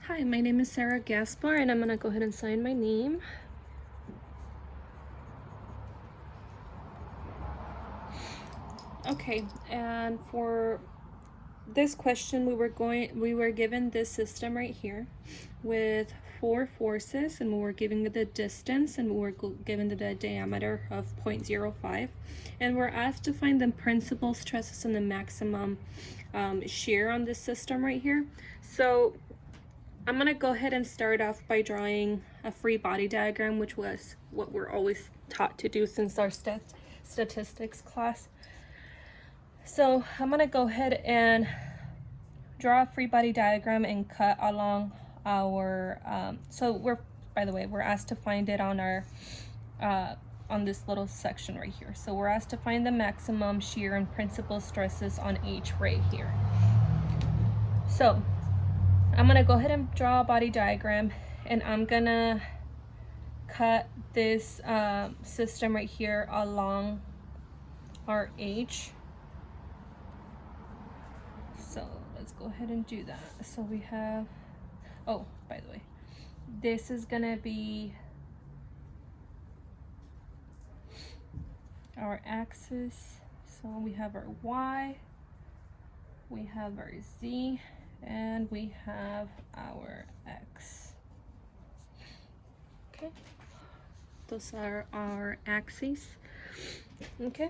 Hi, my name is Sara Gaspar, and I'm gonna go ahead and sign my name. Okay, and for this question, we were given this system right here with 4 forces, and we were given the distance, and we were given the diameter of 0.05, and we're asked to find the principal stresses and the maximum shear on this system right here. So I'm gonna go ahead and start off by drawing a free body diagram, which was what we're always taught to do since our statistics class. So I'm gonna go ahead and draw a free body diagram and cut along our, by the way, we're asked to find it on our, on this little section right here. So we're asked to find the maximum shear and principal stresses on each right here. So I'm gonna go ahead and draw a body diagram, and I'm gonna cut this system right here along our H. So let's go ahead and do that. So we have, oh, by the way, this is gonna be our axis. So we have our Y, we have our Z, and we have our X. Okay, those are our axes. Okay.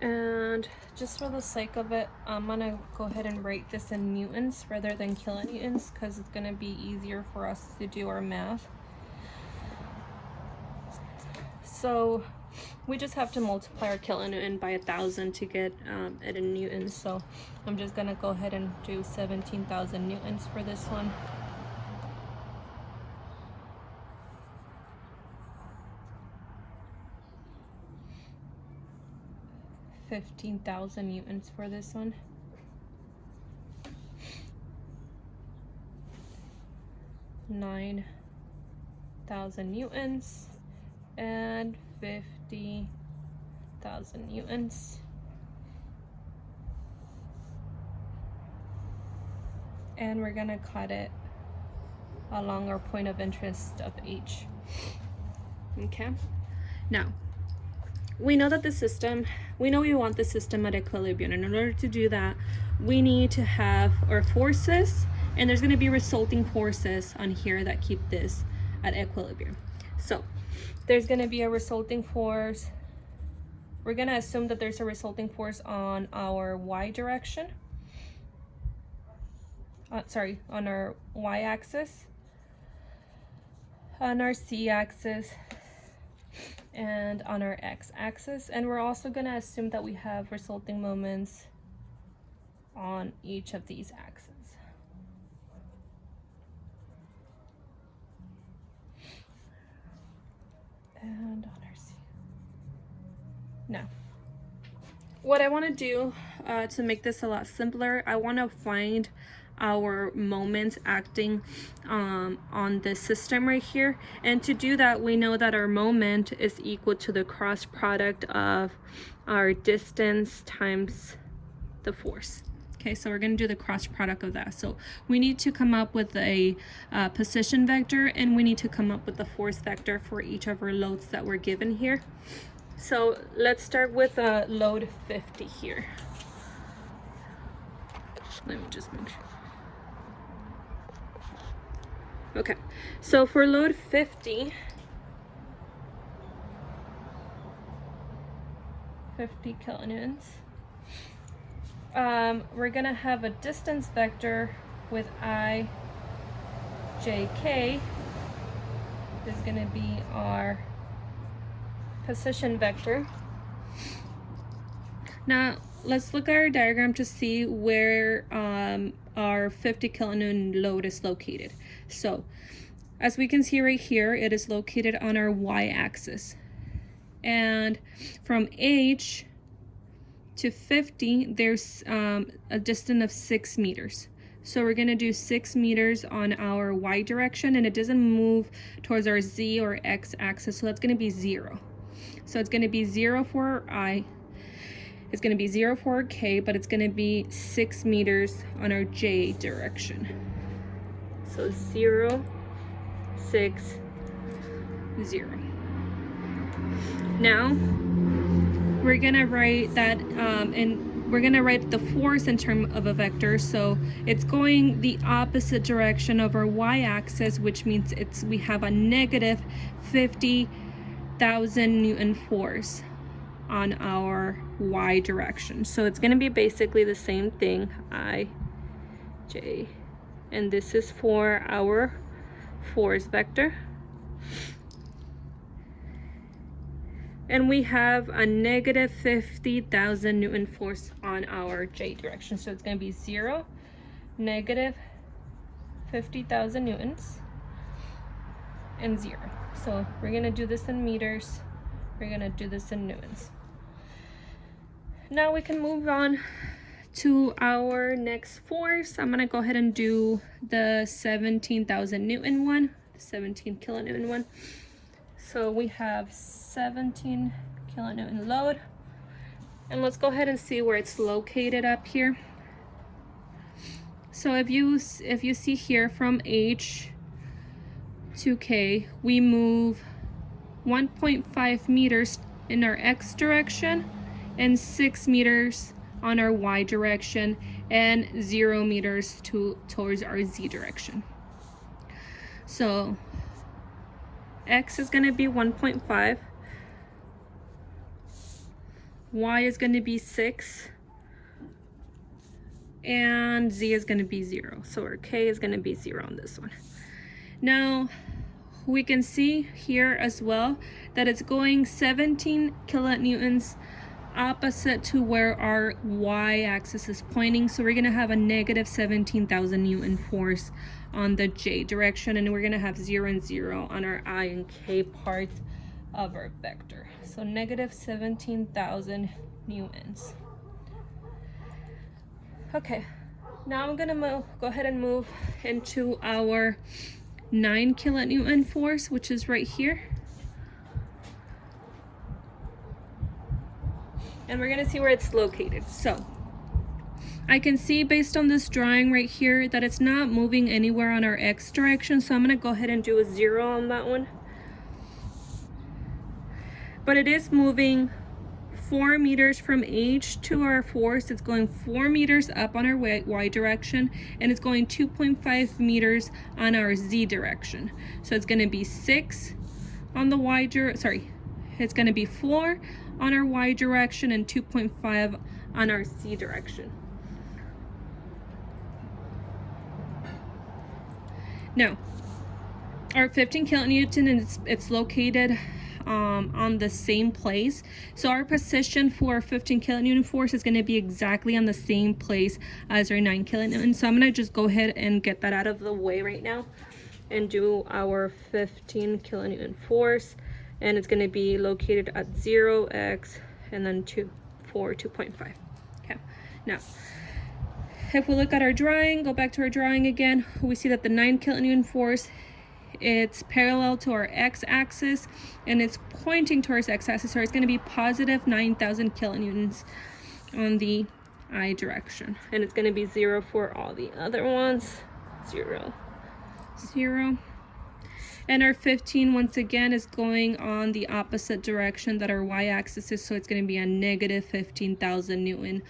And just for the sake of it, I'm gonna go ahead and write this in newtons rather than kilonewtons, because it's gonna be easier for us to do our math. So we just have to multiply our kilonewton by 1,000 to get it in newtons. So I'm just gonna go ahead and do 17,000 newtons for this one. $15,000 newtons for this one. $9,000 newtons and 50,000 newtons. And we're gonna cut it along our point of interest of H. Okay, now we know that we want the system at equilibrium, and in order to do that, we need to have our forces, and there's going to be resulting forces on here that keep this at equilibrium. So there's going to be a resulting force. We're going to assume that there's a resulting force on our Y direction. On our Y axis, on our C axis, and on our X axis. And we're also going to assume that we have resulting moments on each of these axes. And on our C. Now, what I want to do to make this a lot simpler, I want to find our moments acting on this system right here, and to do that, we know that our moment is equal to the cross product of our distance times the force. Okay, so we're going to do the cross product of that. So we need to come up with a position vector, and we need to come up with the force vector for each of our loads that were given here. So let's start with load 50 here. Let me just make sure. Okay, so for load 50 kilonewtons, we're gonna have a distance vector with I, J, K is gonna be our position vector. Now let's look at our diagram to see where our 50 kilonewton load is located. So as we can see right here, it is located on our Y axis, and from H to 50 there's a distance of 6 meters. So we're going to do 6 meters on our Y direction, and it doesn't move towards our Z or X axis, so that's going to be 0. So it's going to be 0 for I. It's going to be 0 for K, but it's going to be 6 meters on our J direction. So 0, 6, 0. Now we're going to write that and we're going to write the force in terms of a vector. So it's going the opposite direction of our y-axis, which means we have a negative 50,000 Newton force on our y direction. So it's going to be basically the same thing, I, J, and this is for our force vector. And we have a negative 50,000 Newton force on our J direction. So it's going to be 0, negative 50,000 newtons, and 0. So we're going to do this in meters. We're going to do this in newtons. Now we can move on to our next force. I'm going to go ahead and do the 17,000 Newton one, the 17 kilonewton one. So we have 17 kilonewton load, and let's go ahead and see where it's located up here. So if you see here from H to K, we move 1.5 meters in our X direction and 6 meters on our Y direction and 0 meters towards our Z direction. So X is going to be 1.5, Y is going to be 6, and Z is going to be 0. So our K is going to be 0 on this one. Now we can see here as well that it's going 17 kilonewtons opposite to where our y-axis is pointing. So we're going to have a negative 17,000 Newton force on the J direction, and we're going to have 0 and 0 on our I and K parts of our vector. So negative 17,000 newtons. Okay, now I'm going to go ahead and move into our 9 kilonewton force, which is right here. And we're going to see where it's located. So I can see based on this drawing right here that it's not moving anywhere on our X direction. So I'm going to go ahead and do a 0 on that one. But it is moving 4 meters from H to our force. It's going 4 meters up on our Y direction, and it's going 2.5 meters on our Z direction. So it's going to be 6 on the Y direction, sorry, it's going to be 4 on our Y direction and 2.5 on our Z direction. Now, our 15 kilonewton, it's located on the same place. So our position for 15 kilonewton force is going to be exactly on the same place as our 9 kilonewton. So I'm going to just go ahead and get that out of the way right now and do our 15 kilonewton force. And it's going to be located at 0x and then 2 for 2.5. Okay, now if we look at our drawing, go back to our drawing again, we see that the 9 kilonewton force, it's parallel to our x-axis and it's pointing towards x-axis, so it's going to be positive 9,000 kilonewtons on the I direction, and it's going to be 0 for all the other ones. 0, 0. And our 15 once again is going on the opposite direction that our y-axis is, so it's going to be a negative 15,000 Newton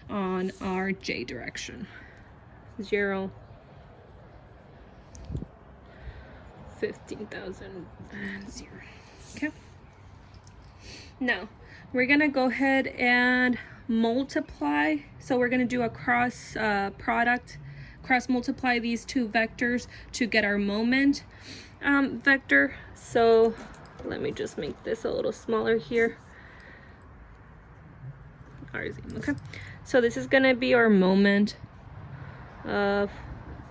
on our J direction. 0, 15,000 and 0. Okay. Now we're gonna go ahead and multiply. So we're gonna do a cross multiply these two vectors to get our moment vector. So let me just make this a little smaller here. RZ. Okay. So this is gonna be our moment of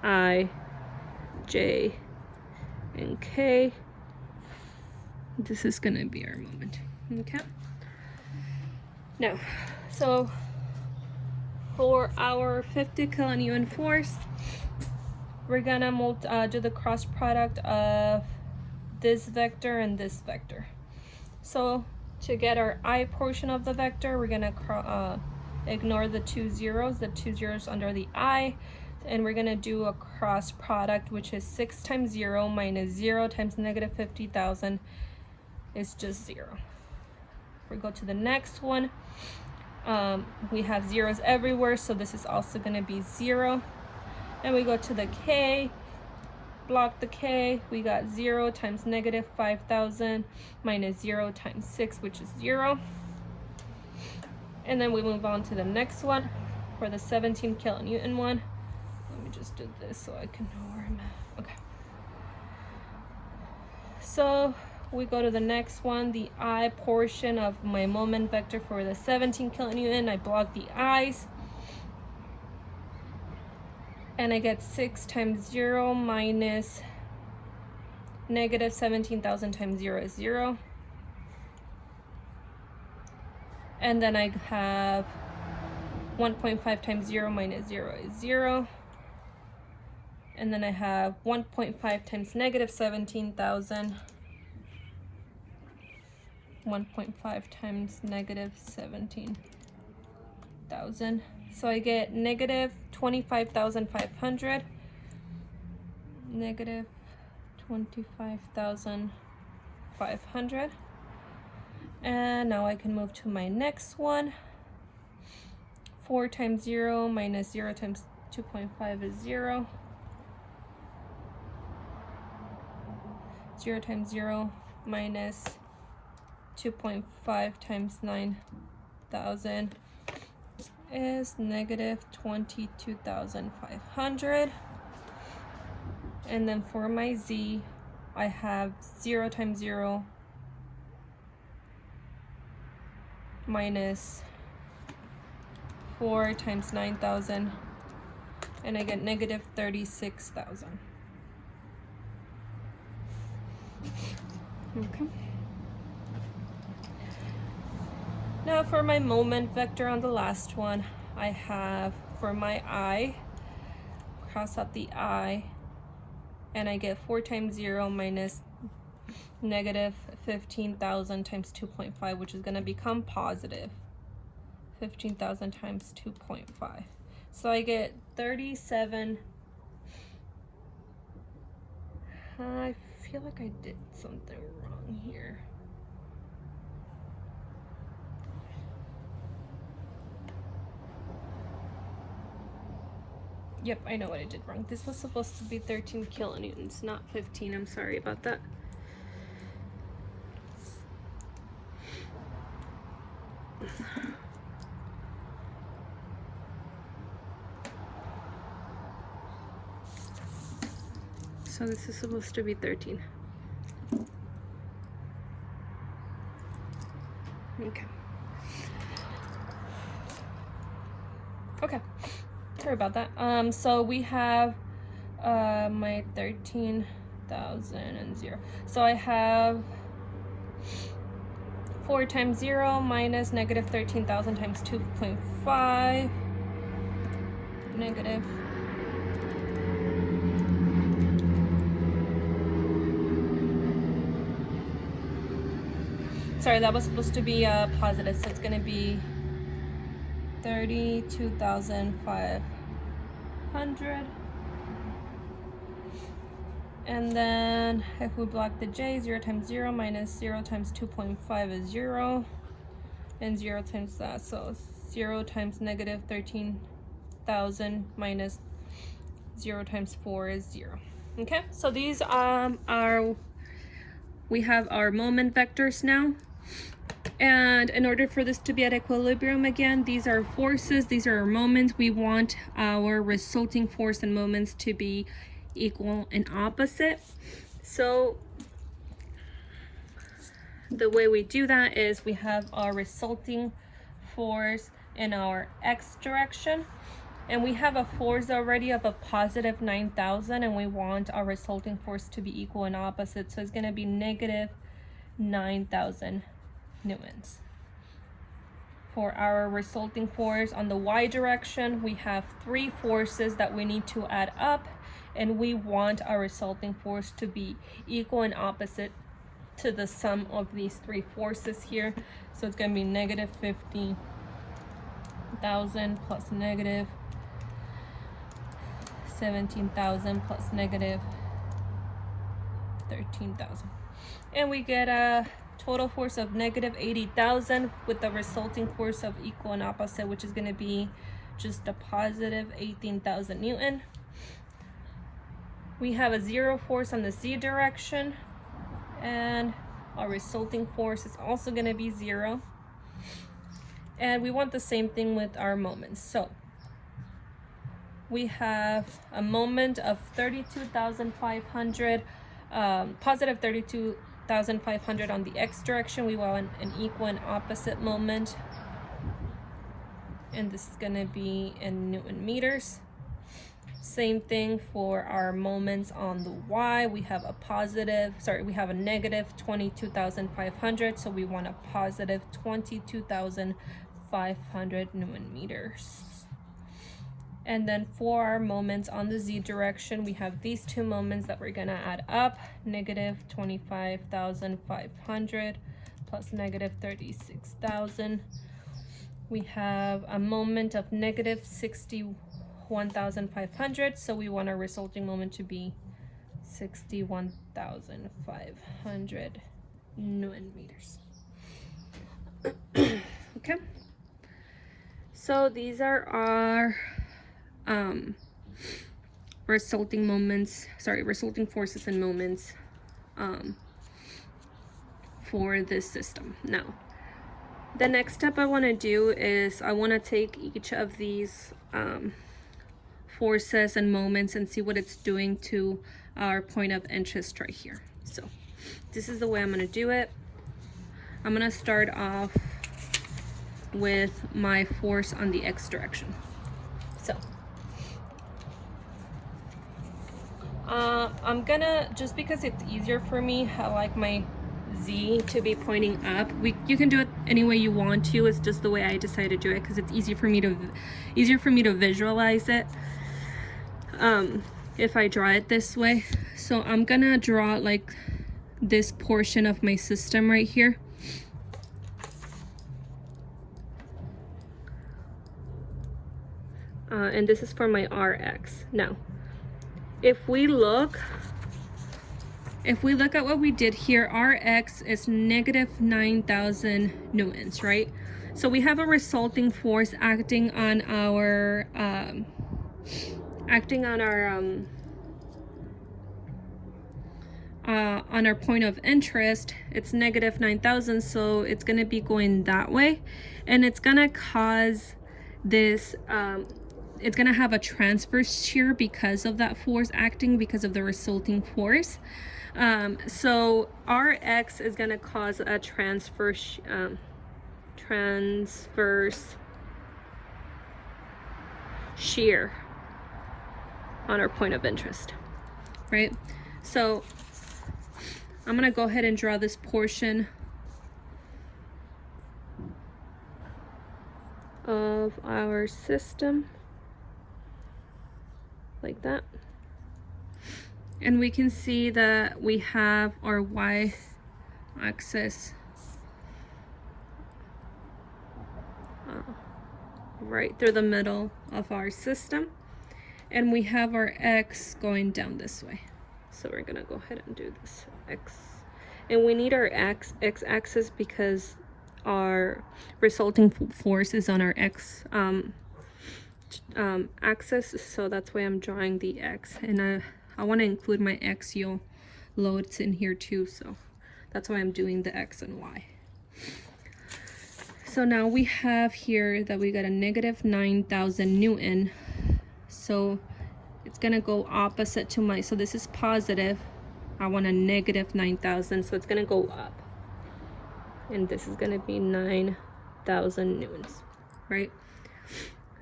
I, J, and K. This is gonna be our moment. Okay. Now, so for our 50 kilonewton force, we're gonna do the cross product of this vector and this vector. So To get our I portion of the vector, we're gonna ignore the 2 zeros, under the I, and we're gonna do a cross product, which is 6 times 0 minus 0 times negative 50,000 is just 0. We go to the next one. We have zeros everywhere, so this is also gonna be 0. And we go to the K, block the K, we got 0 times negative 5,000 minus 0 times 6, which is 0. And then we move on to the next one for the 17 kilonewton one. Let me just do this so I can know where I'm at. Okay. So we go to the next one, the I portion of my moment vector for the 17 kilonewton. I block the I's. And I get 6 times 0 minus negative 17,000 times 0 is 0. And then I have 1.5 times 0 minus 0 is 0. And then I have 1.5 times negative 17,000. 1.5 times negative 17,000. So I get negative 25,500. Negative 25,500. And now I can move to my next one. 4 times 0 minus 0 times 2.5 is 0. 0 times 0 minus 2.5 times 9,000 is negative 22,500. And then for my Z, I have 0 times 0 minus 4 times 9,000, and I get negative 36,000. Okay. Now for my moment vector on the last one, I have for my I, cross out the I, and I get 4 times 0 minus negative 15,000 times 2.5, which is going to become positive 15,000 times 2.5. So I get 37. I feel like I did something wrong here. Yep, I know what I did wrong. This was supposed to be 13 kilonewtons, not 15. I'm sorry about that. So this is supposed to be 13. Okay. Okay. Sorry about that. So we have my 13,000 and 0. So I have 4 times 0 minus negative 13,000 times 2.5 negative. Sorry, that was supposed to be positive, so it's going to be 32,500. And then if we block the J, 0 times 0 minus 0 times 2.5 is 0. And 0 times that, so 0 times negative 13,000 minus 0 times 4 is 0. Okay, so these we have our moment vectors now. And in order for this to be at equilibrium again, these are forces, these are our moments. We want our resulting force and moments to be equal and opposite. So the way we do that is we have our resulting force in our x direction, and we have a force already of a positive 9,000, and we want our resulting force to be equal and opposite, so it's going to be negative 9,000 newtons. For our resulting force on the y direction, we have 3 forces that we need to add up, and we want our resulting force to be equal and opposite to the sum of these three forces here. So it's going to be negative 50,000 plus negative 17,000 plus negative 13,000. And we get a total force of negative 80,000 with the resulting force of equal and opposite, which is going to be just a positive 18,000 Newton. We have a zero force on the z direction, and our resulting force is also going to be 0. And we want the same thing with our moments. So we have a moment of 32,500, positive 32,500 on the x direction. We want an equal and opposite moment, and this is going to be in Newton meters. Same thing for our moments on the y. We have a negative 22,500, so we want a positive 22,500 Newton meters. And then for our moments on the z direction, we have these two moments that we're going to add up, negative 25,500 plus negative 36,000. We have a moment of negative 61,500, so we want our resulting moment to be 61,500 Newton meters. Okay, so these are our resulting forces and moments for this system. Now, the next step I want to do is I want to take each of these forces and moments and see what it's doing to our point of interest right here. So this is the way I'm going to do it. I'm going to start off with my force on the x direction. So I'm gonna, just because it's easier for me, I like my z to be pointing up. You can do it any way you want to. It's just the way I decided to do it because it's easier for me to visualize it if I draw it this way. So I'm gonna draw like this portion of my system right here. And this is for my Rx. Now, if we look at what we did here, Rx is negative 9,000 newtons, right? So we have a resulting force acting on our point of interest. It's negative 9,000, so it's going to be going that way, and it's going to cause this it's going to have a transverse shear because of that force acting, because of the resulting force. So Rx is going to cause a transverse shear on our point of interest, right? So I'm going to go ahead and draw this portion of our system like that, and we can see that we have our y-axis right through the middle of our system, and we have our x going down this way. So we're gonna go ahead and do this x, and we need our x-axis because our resulting force is on our x axis, so that's why I'm drawing the x, and I want to include my axial loads in here too, so that's why I'm doing the x and y. So now we have here that we got a negative 9,000 Newton, so it's gonna go opposite to my, so this is positive, I want a negative 9,000, so it's gonna go up, and this is gonna be 9,000 newtons, right?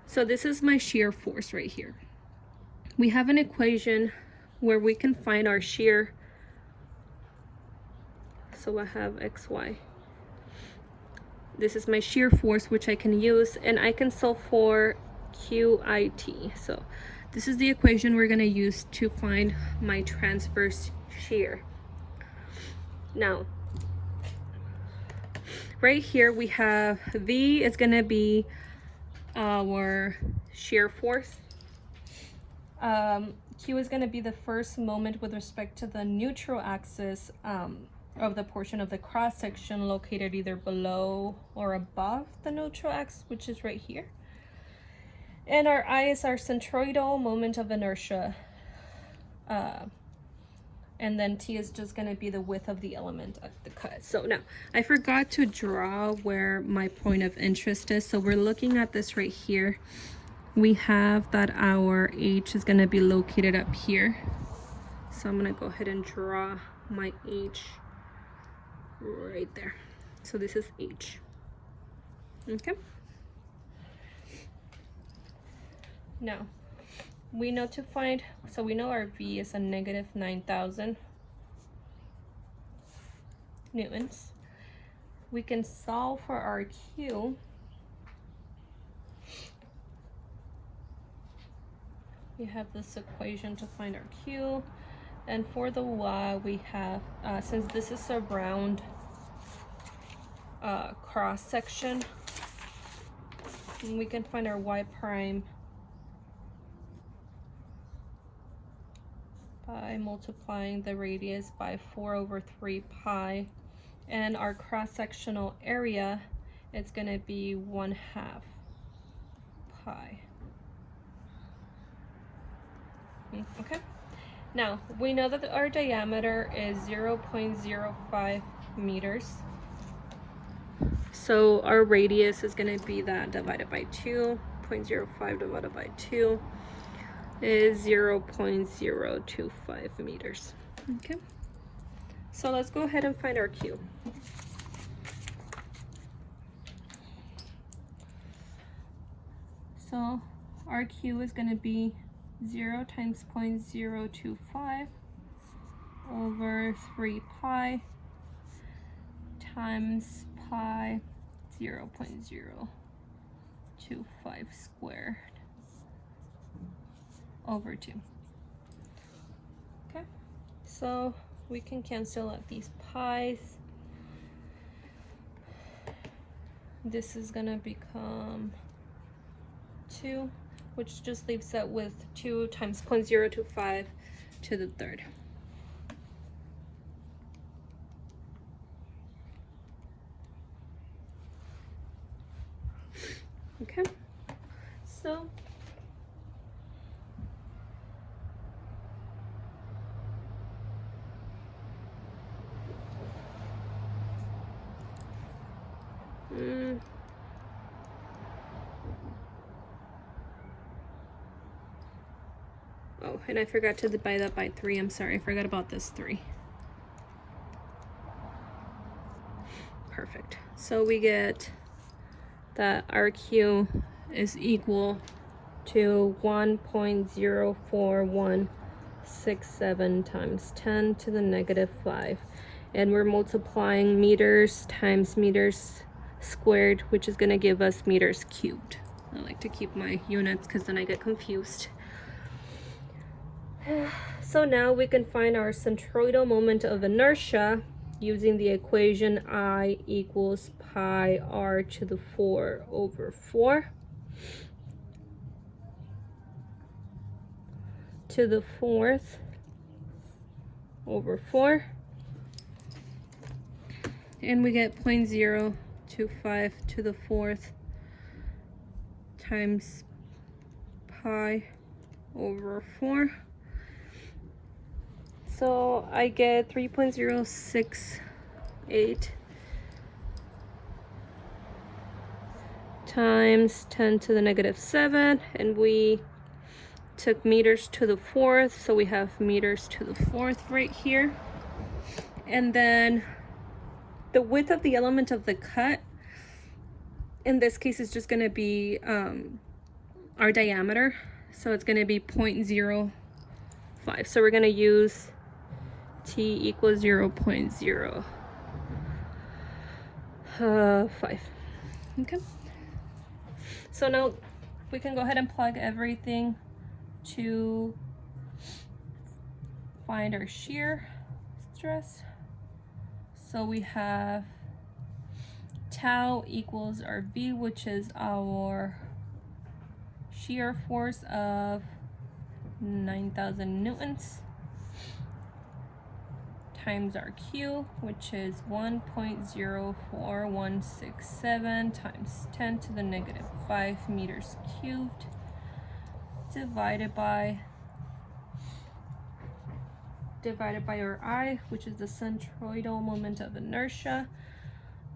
So this is my shear force right here. We have an equation where we can find our shear. So I have xy. This is my shear force, which I can use, and I can solve for QIT. So this is the equation we're going to use to find my transverse shear. Now, right here we have V is going to be our shear force. Q is going to be the first moment with respect to the neutral axis of the portion of the cross section located either below or above the neutral axis, which is right here. And our I is our centroidal moment of inertia. And then T is just going to be the width of the element of the cut. So now, I forgot to draw where my point of interest is. So we're looking at this right here. We have that our H is going to be located up here. So I'm going to go ahead and draw my H right there. So this is H. Okay. Now, we know to find, so we know our V is a negative 9,000 newtons. We can solve for our Q. We have this equation to find our Q. And for the Y, we have, since this is a round cross section, we can find our Y prime by multiplying the radius by 4/3 pi, and our cross-sectional area is going to be 1/2 pi. Okay, now we know that our diameter is 0.05 meters, so our radius is going to be that divided by 2. 0.05 divided by 2 is 0.025 meters. Okay, so let's go ahead and find our Q. So our Q is going to be 0 times 0.025 over 3 pi times pi 0.025 squared over 2. Okay, so we can cancel out these pi's. This is gonna become 2, which just leaves it with 2 times 0.025 to the third. Okay, so oh, and I forgot to divide that by 3. I'm sorry, I forgot about this 3. Perfect. So we get that our Q is equal to 1.04167 times 10 to the negative 5. And we're multiplying meters times meters squared, which is going to give us meters cubed. I like to keep my units because then I get confused. So now we can find our centroidal moment of inertia using the equation I equals pi r to the 4 over 4 to the 4th over 4, and we get 0.025 to the 4th times pi over 4. So I get 3.068 times 10 to the negative 7, and we took meters to the 4th, so we have meters to the 4th right here. And then the width of the element of the cut, in this case, is just going to be our diameter, so it's going to be 0.05. So we're going to use T equals 0.05. Okay, so now we can go ahead and plug everything to find our shear stress. So we have tau equals our V, which is our shear force of 9,000 newtons, times our Q, which is 1.04167 times 10 to the negative 5 meters cubed, divided by our I, which is the centroidal moment of inertia,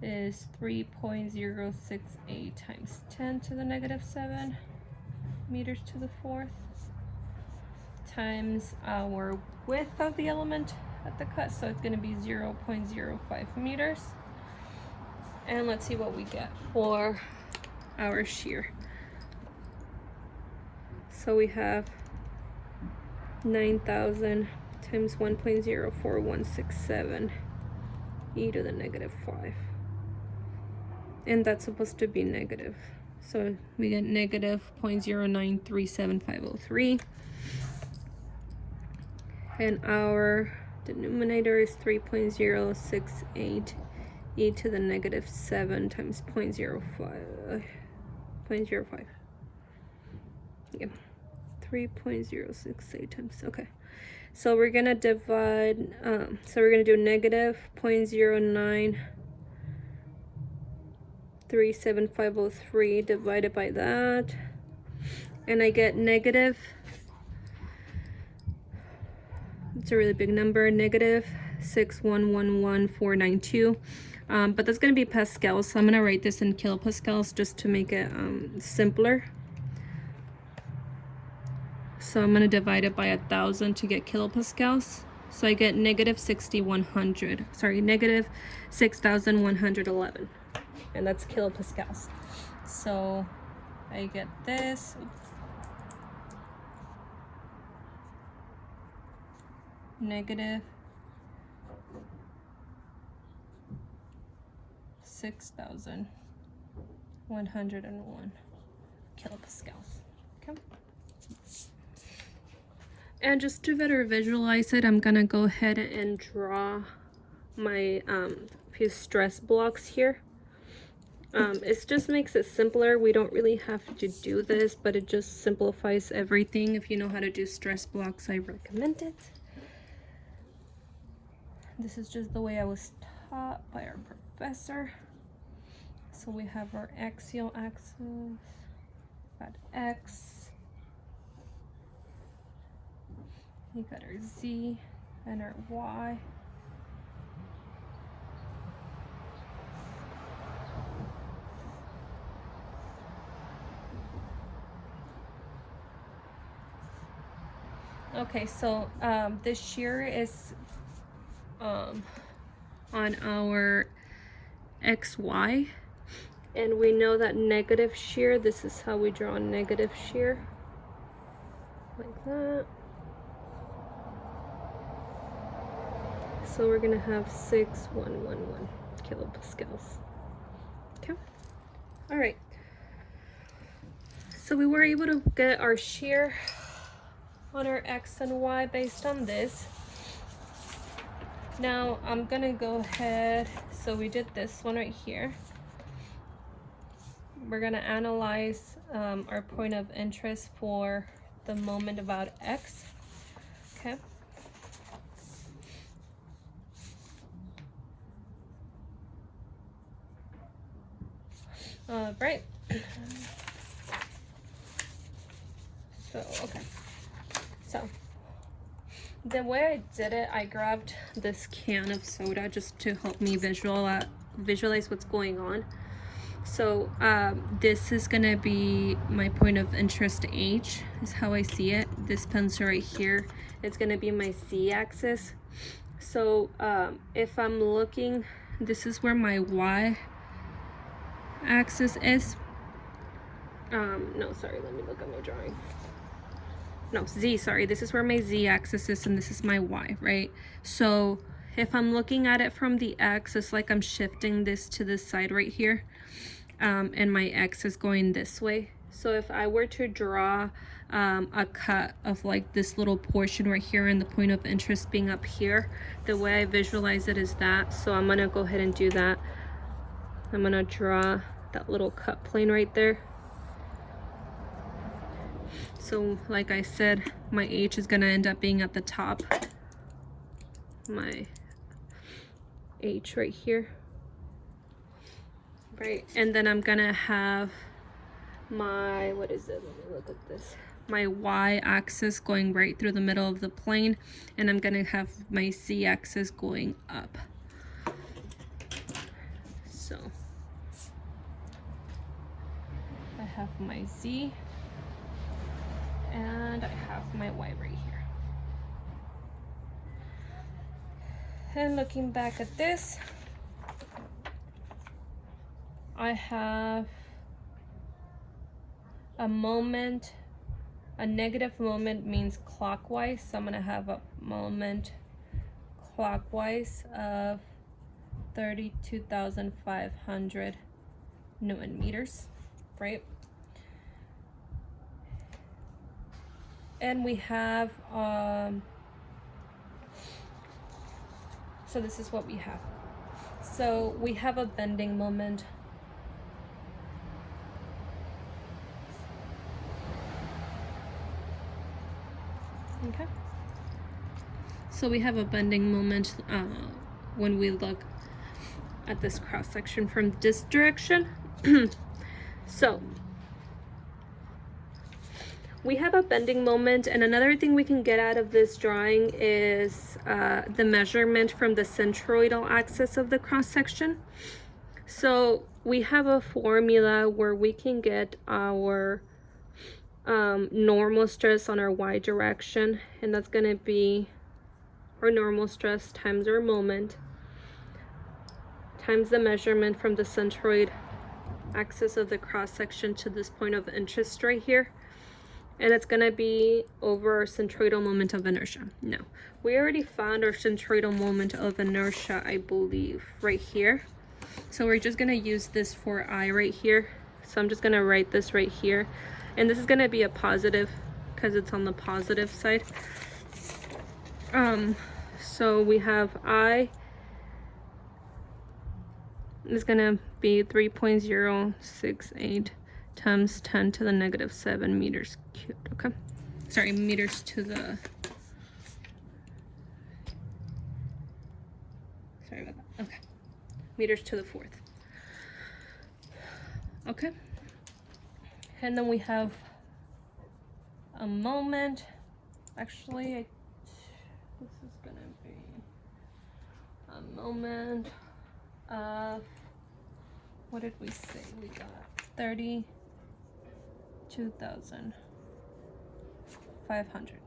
is 3.068 times 10 to the negative 7 meters to the fourth, times our width of the element at the cut, so it's going to be 0.05 meters. And let's see what we get for our shear. So we have 9,000 times 1.04167 e to the negative 5. And that's supposed to be negative. So we get negative 0.0937503. And our denominator is 3.068 e to the negative 7 times 0.05. Yeah, 3.068 times, okay. So we're gonna divide, so we're gonna do negative 0.0937503 divided by that. And I get negative, it's a really big number, negative 6111492. But that's going to be pascals, so I'm going to write this in kilopascals just to make it simpler. So I'm going to divide it by 1,000 to get kilopascals. So I get negative 6,111, and that's kilopascals. So I get this. Negative 6,101 kilopascals. Okay. And just to better visualize it, I'm gonna go ahead and draw my few stress blocks here. It just makes it simpler. We don't really have to do this, but it just simplifies everything. If you know how to do stress blocks, I recommend it. This is just the way I was taught by our professor. So we have our axial axis, got X, we got our Z and our Y. Okay, so this shear is on our XY, and we know that negative shear, this is how we draw negative shear, like that. So we're gonna have 6,111 kilopascals. Okay, all right, so we were able to get our shear on our X and Y based on this. Now I'm gonna go ahead, so we did this one right here. We're gonna analyze our point of interest for the moment about X. Okay. Right. So, okay. So the way I did it, I grabbed this can of soda just to help me visualize what's going on. So this is gonna be my point of interest H, is how I see it. This pencil right here, it's gonna be my Z-axis. So if I'm looking, this is where my Y-axis is. No, sorry, let me look at my drawing. No, Z, sorry, this is where my Z-axis is, and this is my Y, right? So if I'm looking at it from the X, it's like I'm shifting this to this side right here, and my X is going this way. So if I were to draw a cut of like this little portion right here and the point of interest being up here, the way I visualize it is that. So I'm gonna go ahead and do that. I'm gonna draw that little cut plane right there. So like I said, my H is gonna end up being at the top. My H right here. Right, and then I'm gonna have my, what is it? Let me look at this. My Y axis going right through the middle of the plane, and I'm gonna have my Z axis going up. So I have my Z and I have my Y right here. And looking back at this, I have a moment. A negative moment means clockwise, so I'm gonna have a moment clockwise of 32,500 Newton meters, right? And we have, so this is what we have. So we have a bending moment. Okay. So we have a bending moment when we look at this cross section from this direction. So we have a bending moment, and another thing we can get out of this drawing is the measurement from the centroidal axis of the cross section. So we have a formula where we can get our normal stress on our Y direction, and that's going to be our normal stress times our moment times the measurement from the centroid axis of the cross section to this point of interest right here, and it's going to be over our centroidal moment of inertia. Now, we already found our centroidal moment of inertia, I believe, right here. So we're just going to use this for I right here. So I'm just going to write this right here. And this is going to be a positive because it's on the positive side. So we have I is going to be 3.068 times 10 to the negative 7 meters cubed. Okay. Sorry, meters to the... Sorry about that. Okay. Meters to the fourth. Okay. And then we have a moment. Actually, this is gonna be a moment of, what did we say? We got 32,500.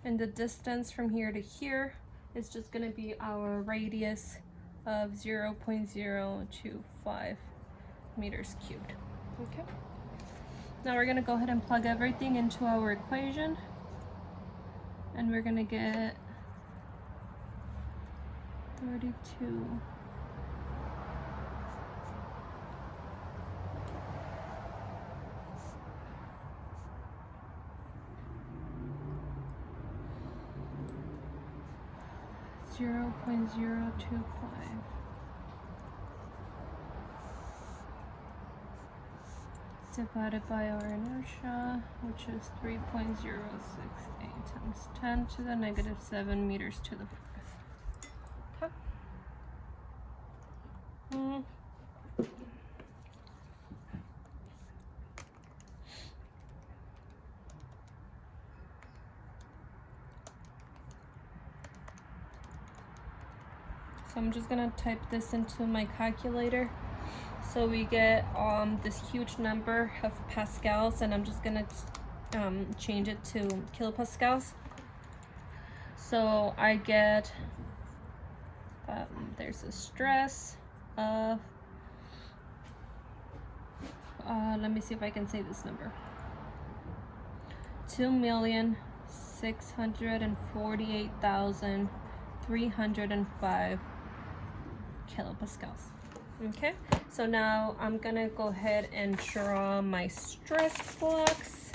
And the distance from here to here is just gonna be our radius of 0.025 meters cubed. Okay. Now we're gonna go ahead and plug everything into our equation, and we're gonna get 32 0.025 divided by our inertia, which is 3.068 times 10 to the negative 7 meters to the fourth. Okay. So I'm just gonna type this into my calculator. So we get this huge number of pascals, and I'm just gonna change it to kilopascals. So I get, there's a stress of, let me see if I can say this number, 2,648,305 kilopascals. Okay, so now I'm gonna go ahead and draw my stress blocks.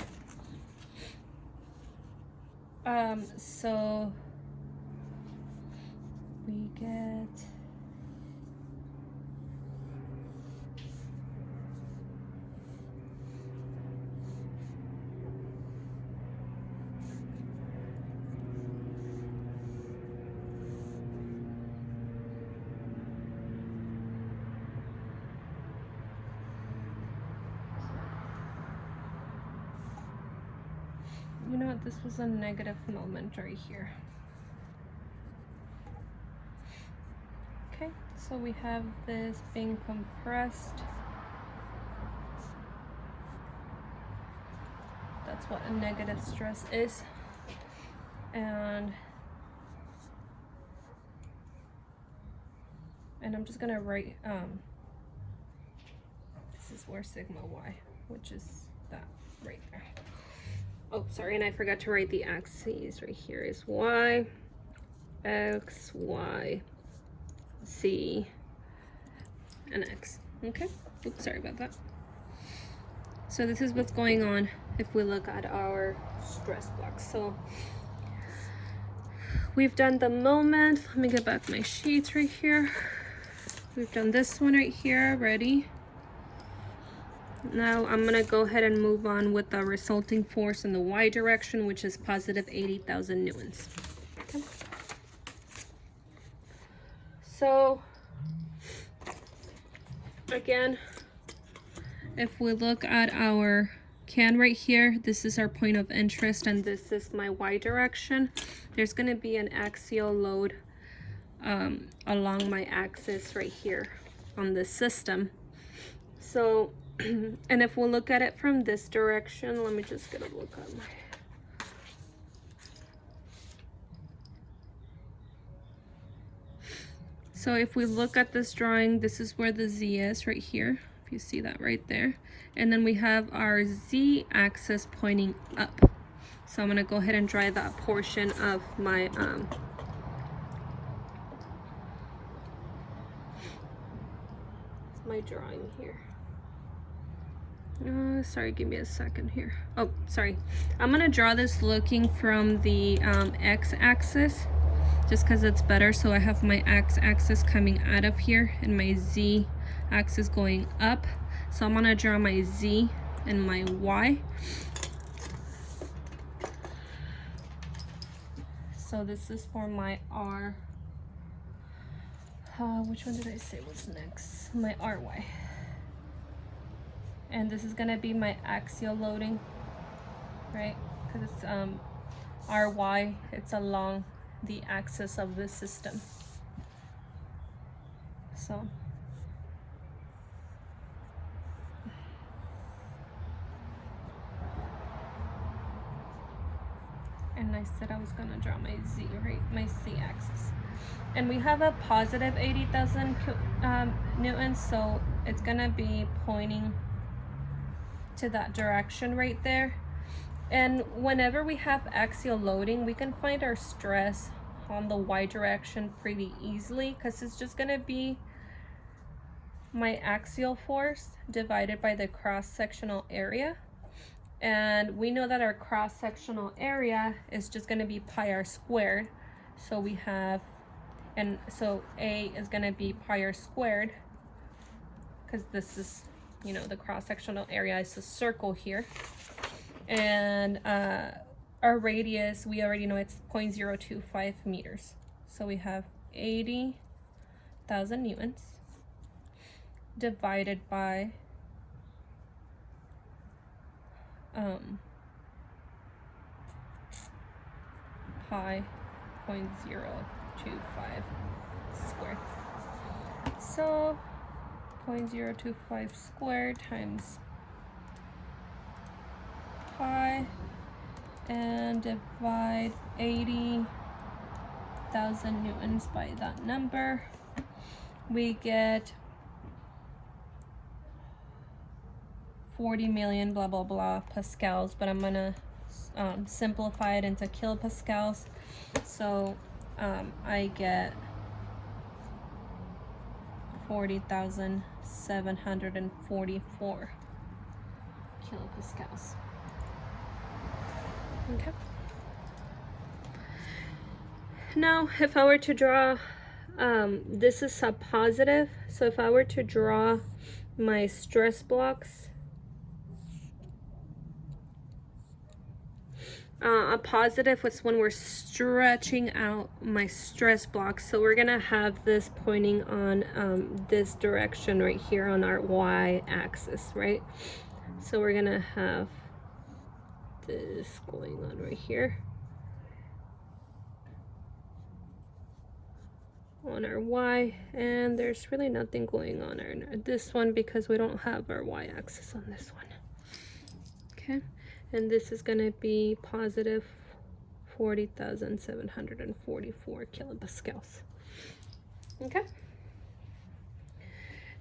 So we get that this was a negative moment right here. Okay, so we have this being compressed. That's what a negative stress is. And I'm just gonna write, this is where sigma y, which is that right there. Oh, sorry, and I forgot to write the axes. Right here is y, x, y, z, and x. Okay, oops, sorry about that. So this is what's going on if we look at our stress blocks. So we've done the moment. Let me get back my sheets right here. We've done this one right here already. Now I'm gonna go ahead and move on with the resulting force in the y direction, which is positive 80,000 newtons. Okay. So again, if we look at our can right here, this is our point of interest and this is my y direction. There's gonna be an axial load along my axis right here on this system. So and if we'll look at it from this direction, let me just get a look at my, so if we look at this drawing, this is where the z is right here, if you see that right there, and then we have our z axis pointing up. So I'm going to go ahead and draw that portion of my my drawing here. Sorry, give me a second here. Oh, sorry. I'm gonna draw this looking from the x-axis just because it's better. So I have my x-axis coming out of here and my z-axis going up. So I'm gonna draw my z and my y. So this is for my r. Which one did I say was next? My ry. And this is gonna be my axial loading, right? Because it's ry, it's along the axis of the system. So and I said I was gonna draw my z, right? My z axis. And we have a positive 80,000 newtons, so it's gonna be pointing to that direction right there. And whenever we have axial loading, we can find our stress on the y direction pretty easily because it's just gonna be my axial force divided by the cross-sectional area. And we know that our cross-sectional area is just gonna be pi r squared. So we have, and so A is gonna be pi r squared because this is, you know, the cross-sectional area is a circle here. And our radius, we already know it's 0.025 meters. So we have 80,000 newtons divided by pi 0.025 squared. So 0.025 squared times pi and divide 80,000 newtons by that number. We get 40 million blah blah blah pascals, but I'm gonna simplify it into kilopascals. So I get 40,744 kilopascals. Okay. Now, if I were to draw, this is a positive. So if I were to draw my stress blocks, a positive was when we're stretching out my stress blocks. So we're gonna have this pointing on this direction right here on our y-axis, right? So we're gonna have this going on right here on our y, and there's really nothing going on this one because we don't have our y-axis on this one. Okay, and this is going to be positive 40,744 kilopascals. Okay,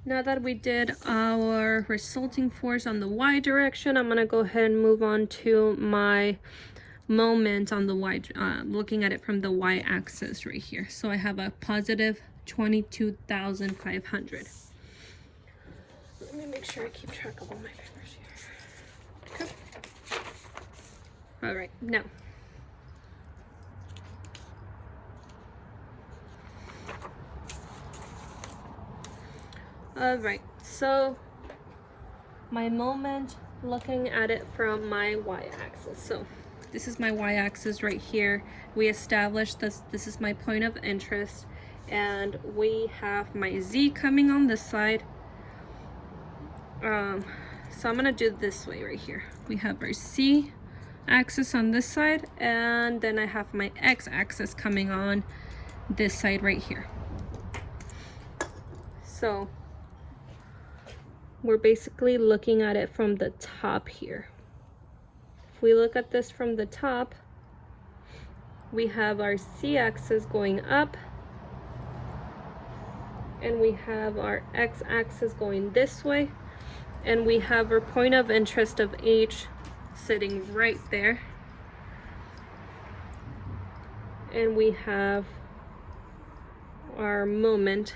now that we did our resulting force on the y direction, I'm going to go ahead and move on to my moment on the y, looking at it from the y-axis right here. So I have a positive 22,500. Let me make sure I keep track of all my papers here. Okay. All right, now all right, so my moment, looking at it from my y-axis. So this is my y-axis right here. We established this is my point of interest, and we have my z coming on this side. So I'm gonna do it this way right here. We have our c axis on this side, and then I have my x-axis coming on this side right here. So we're basically looking at it from the top here. If we look at this from the top, we have our c-axis going up, and we have our x-axis going this way, and we have our point of interest of h sitting right there, and we have our moment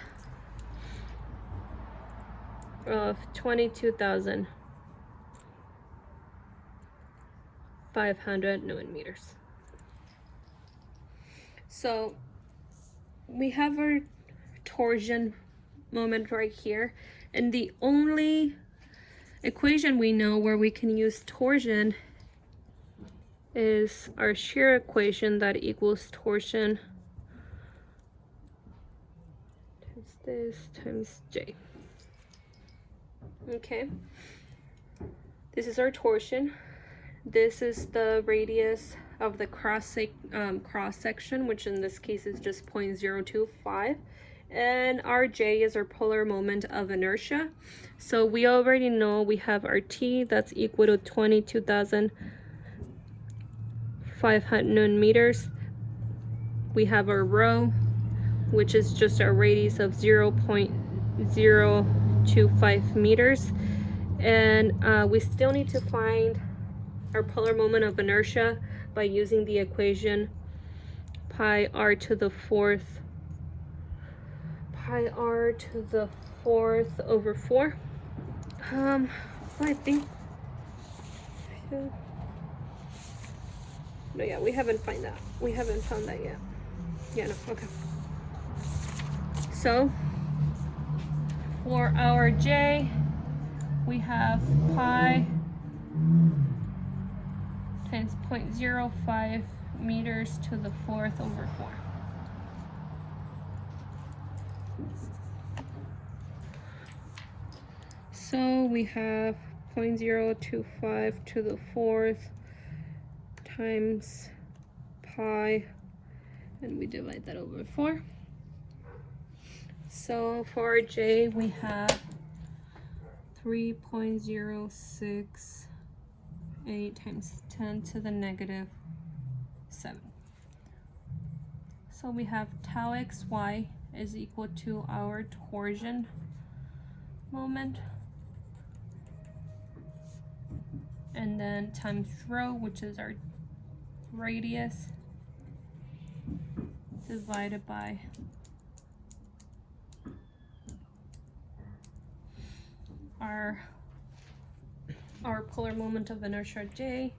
of 22,500 Newton meters. So we have our torsion moment right here, and the only equation we know where we can use torsion is our shear equation that equals torsion times this times j. Okay, this is our torsion. This is the radius of the cross section, which in this case is just 0.025, and our j is our polar moment of inertia. So we already know we have our t, that's equal to 22,500 Newton meters. We have our rho, which is just our radius of 0.025 meters, and we still need to find our polar moment of inertia by using the equation pi r to the fourth over 4. I think no, yeah, we haven't found that yet. Yeah, no, okay. So for our j, we have pi times 0.05 meters to the fourth over 4. So we have 0.025 to the fourth times pi, and we divide that over 4. So for our j, we have 3.068 times 10 to the negative 7. So we have tau xy is equal to our torsion moment, and then times rho, which is our radius, divided by our polar moment of inertia j,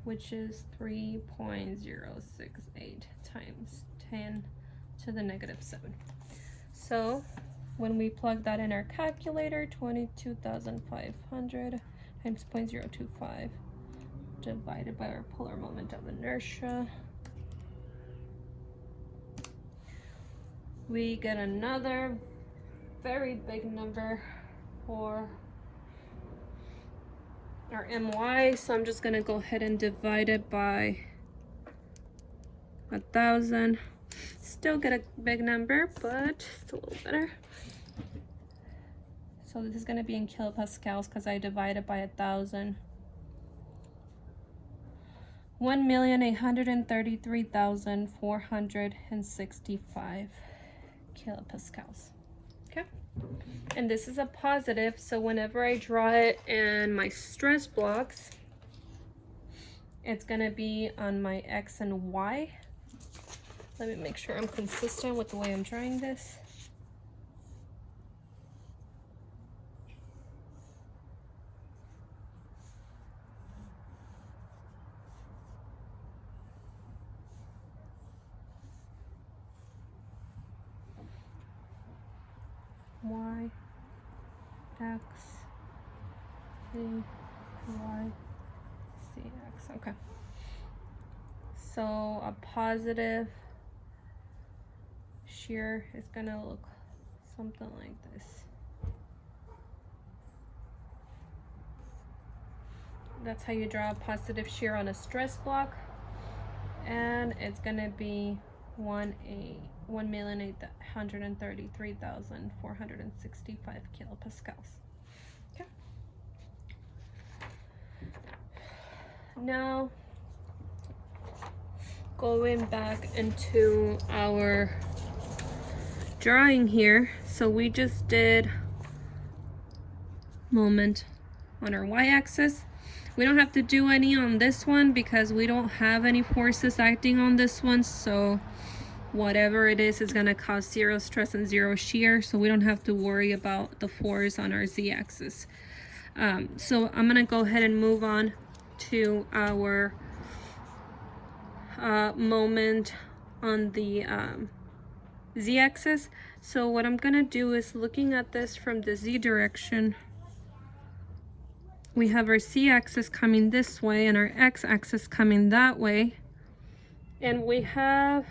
which is 3.068 times 10 to the negative 7. So when we plug that in our calculator, 22,500 times 0.025 divided by our polar moment of inertia, we get another very big number for our my. So I'm just gonna go ahead and divide it by 1,000. Still get a big number, but it's a little better. So this is gonna be in kilopascals because I divided by 1,000. 1,833,465 kilopascals. Okay. And this is a positive, so whenever I draw it in my stress blocks, it's gonna be on my X and Y. Let me make sure I'm consistent with the way I'm drawing this. Y, X, Z, Y, Z, X. Okay. So a positive shear is gonna look something like this. That's how you draw a positive shear on a stress block, and it's gonna be 1,833,465 kilopascals. Okay. Now, going back into our drawing here, so we just did moment on our y-axis. We don't have to do any on this one because we don't have any forces acting on this one, so whatever it is going to cause zero stress and zero shear, so we don't have to worry about the force on our z-axis. So I'm going to go ahead and move on to our moment on the z-axis. So what I'm going to do is, looking at this from the z direction, we have our c-axis coming this way and our x-axis coming that way, and we have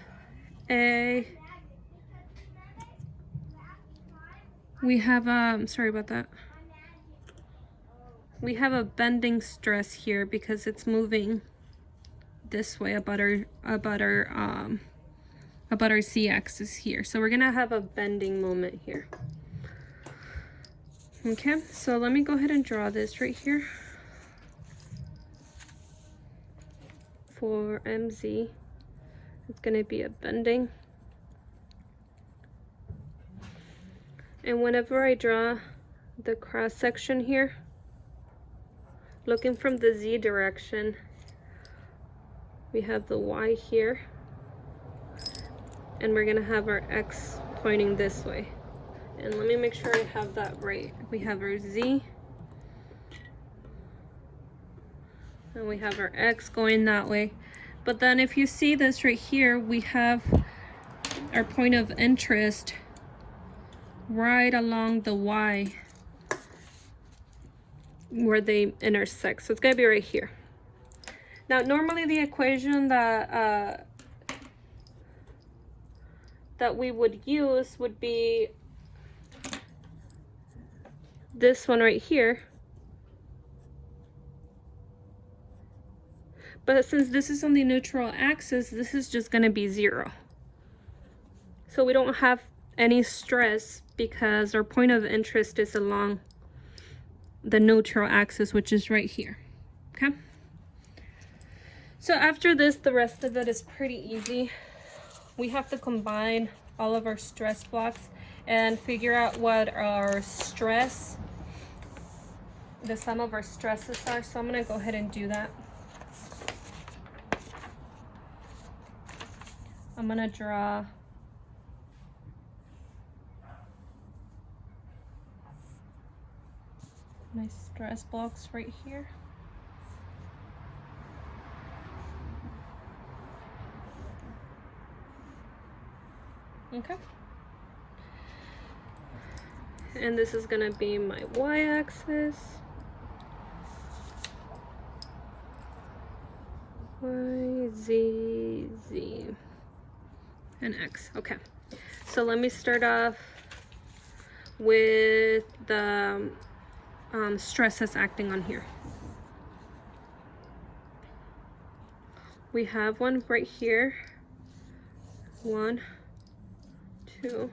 sorry about that. We have a bending stress here because it's moving this way about our z-axis here. So we're gonna have a bending moment here. Okay, so let me go ahead and draw this right here for MZ. It's gonna be a bending. And whenever I draw the cross section here, looking from the Z direction, we have the Y here, and we're gonna have our X pointing this way. And let me make sure I have that right. We have our Z, and we have our X going that way. But then if you see this right here, we have our point of interest right along the Y where they intersect. So it's gonna be right here. Now normally the equation that we would use would be this one right here, but since this is on the neutral axis, this is just going to be 0. So we don't have any stress because our point of interest is along the neutral axis, which is right here. Okay, so after this, the rest of it is pretty easy. We have to combine all of our stress blocks and figure out what our stress, the sum of our stresses are. So I'm going to go ahead and do that. I'm going to draw my stress blocks right here. Okay. And this is going to be my y-axis. Y, Z, Z, and X. Okay. So let me start off with the stresses acting on here. We have one right here. 1, 2.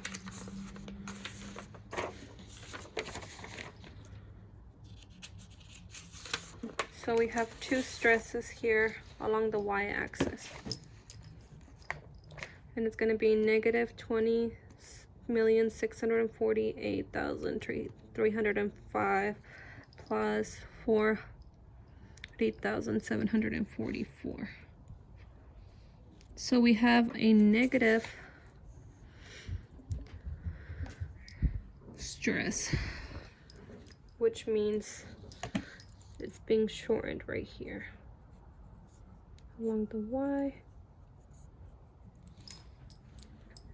So we have 2 stresses here along the y-axis. And it's going to be negative 20,648,305 plus 40,744. So we have a negative stress, which means it's being shortened right here along the y,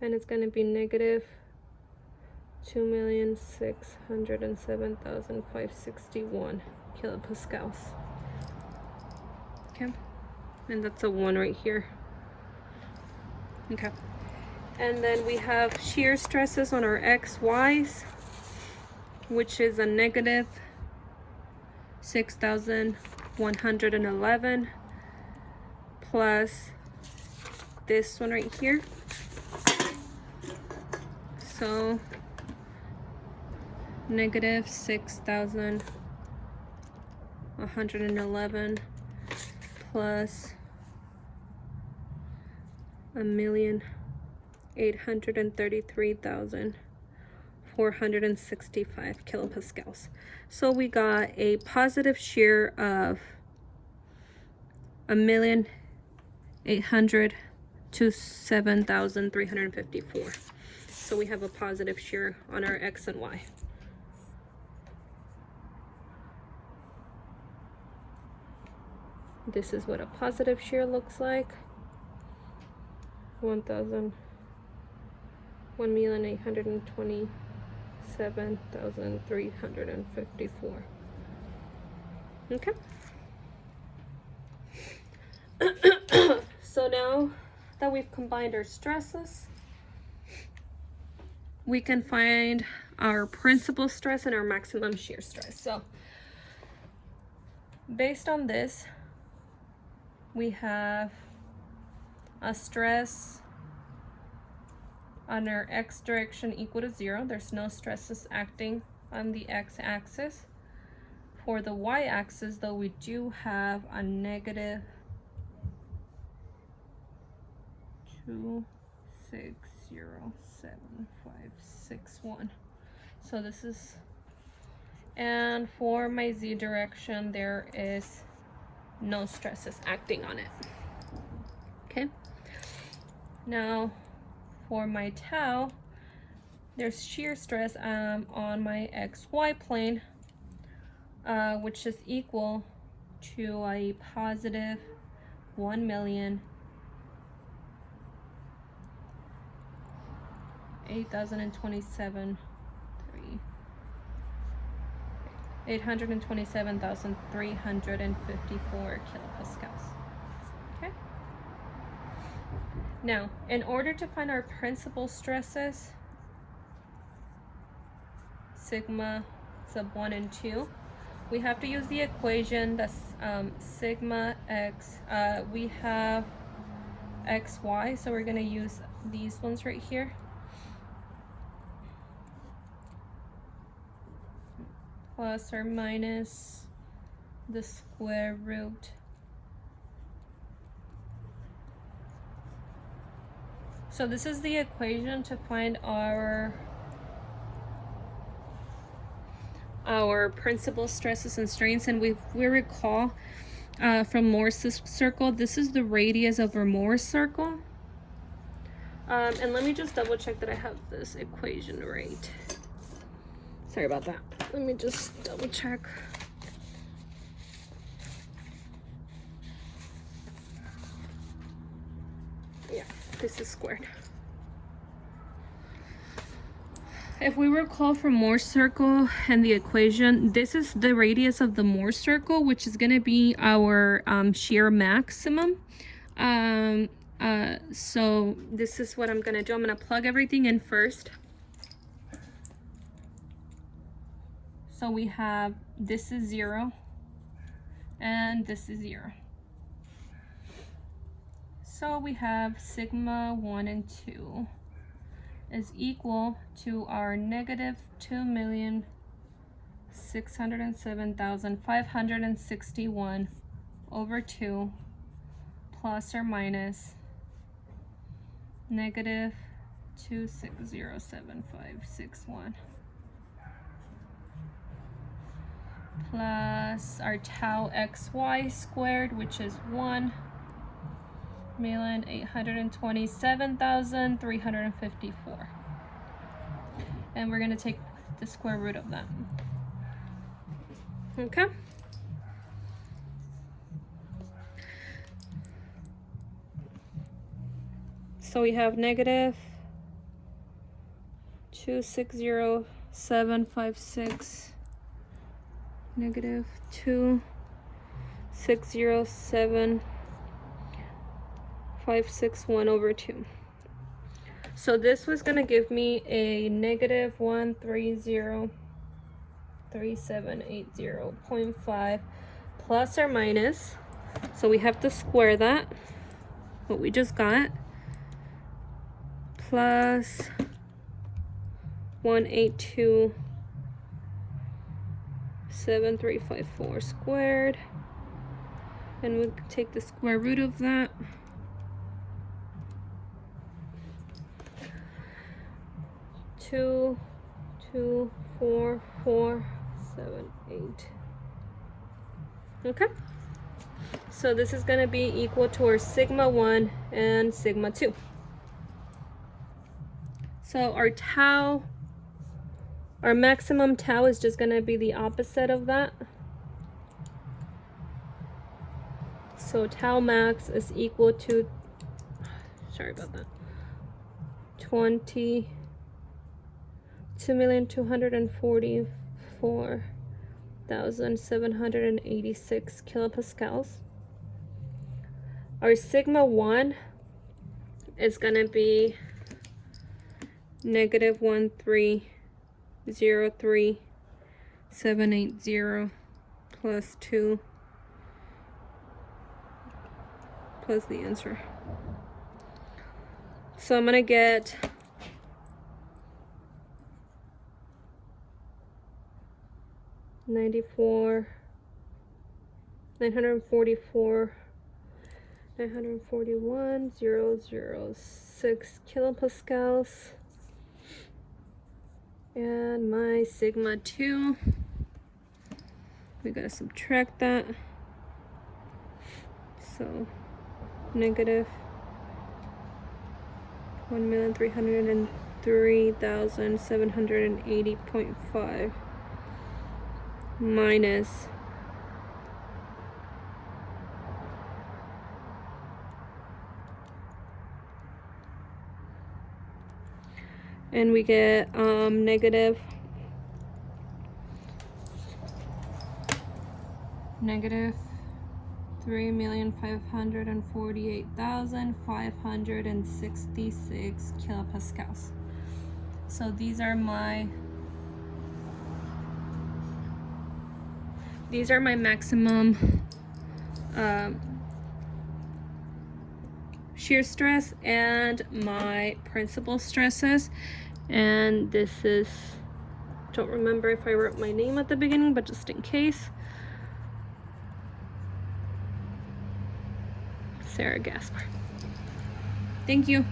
and it's going to be negative 2,607,561 kilopascals. Okay, and that's a 1 right here. Okay, and then we have shear stresses on our x, y's, which is a negative 6,111 plus this one right here. So negative 6,111 plus 1,833,465 kilopascals. So we got a positive shear of 1,827,354. So we have a positive shear on our x and y. This is what a positive shear looks like. 1,827,354. Okay. So now that we've combined our stresses, we can find our principal stress and our maximum shear stress. So based on this, we have a stress on our x direction equal to 0. There's no stresses acting on the x-axis. For the y-axis, though, we do have a negative 2607561. So this is, and for my z direction, there is no stresses acting on it. Okay, now for my tau, there's shear stress on my xy plane, which is equal to a positive 827,354 kilopascals. Okay. Now, in order to find our principal stresses, sigma sub 1 and 2, we have to use the equation that's sigma x. We have xy, so we're going to use these ones right here. Plus or minus the square root . So this is the equation to find our principal stresses and strains. And we recall from Morse's circle, this is the radius of our Morse circle. And let me just double check that I have this equation right. Sorry about that. Let me just double check. Yeah, this is squared. If we recall from Morse circle and the equation, this is the radius of the Morse circle, which is going to be our shear maximum. So this is what I'm going to do. I'm going to plug everything in first. So we have, this is 0, and this is 0. So we have sigma 1 and 2 is equal to our negative 2,607,561 over 2 plus or minus negative 2607561 plus our tau xy squared, which is 1,827,354. And we're going to take the square root of that. Okay? So we have negative 260,756, negative 2607561 over 2. So this was going to give me a negative 1303780.5 plus or minus. So we have to square that, what we just got, plus 1827354 squared, and we'll take the square root of that. 224,478. Okay, so this is going to be equal to our sigma 1 and sigma 2. So our tau, our maximum tau is just going to be the opposite of that. So tau max is equal to, sorry about that, 22,244,786 kilopascals. Our sigma 1 is going to be negative 1303780 plus 2 plus the answer. So I'm going to get $944,941 006 kilopascals, and my sigma 2, we gotta subtract that, so negative 1,303,780.5 minus and we get negative 3,548,566 kilopascals. So these are my maximum shear stress and my principal stresses. And this is, don't remember if I wrote my name at the beginning, but just in case, Sara Gaspar. Thank you.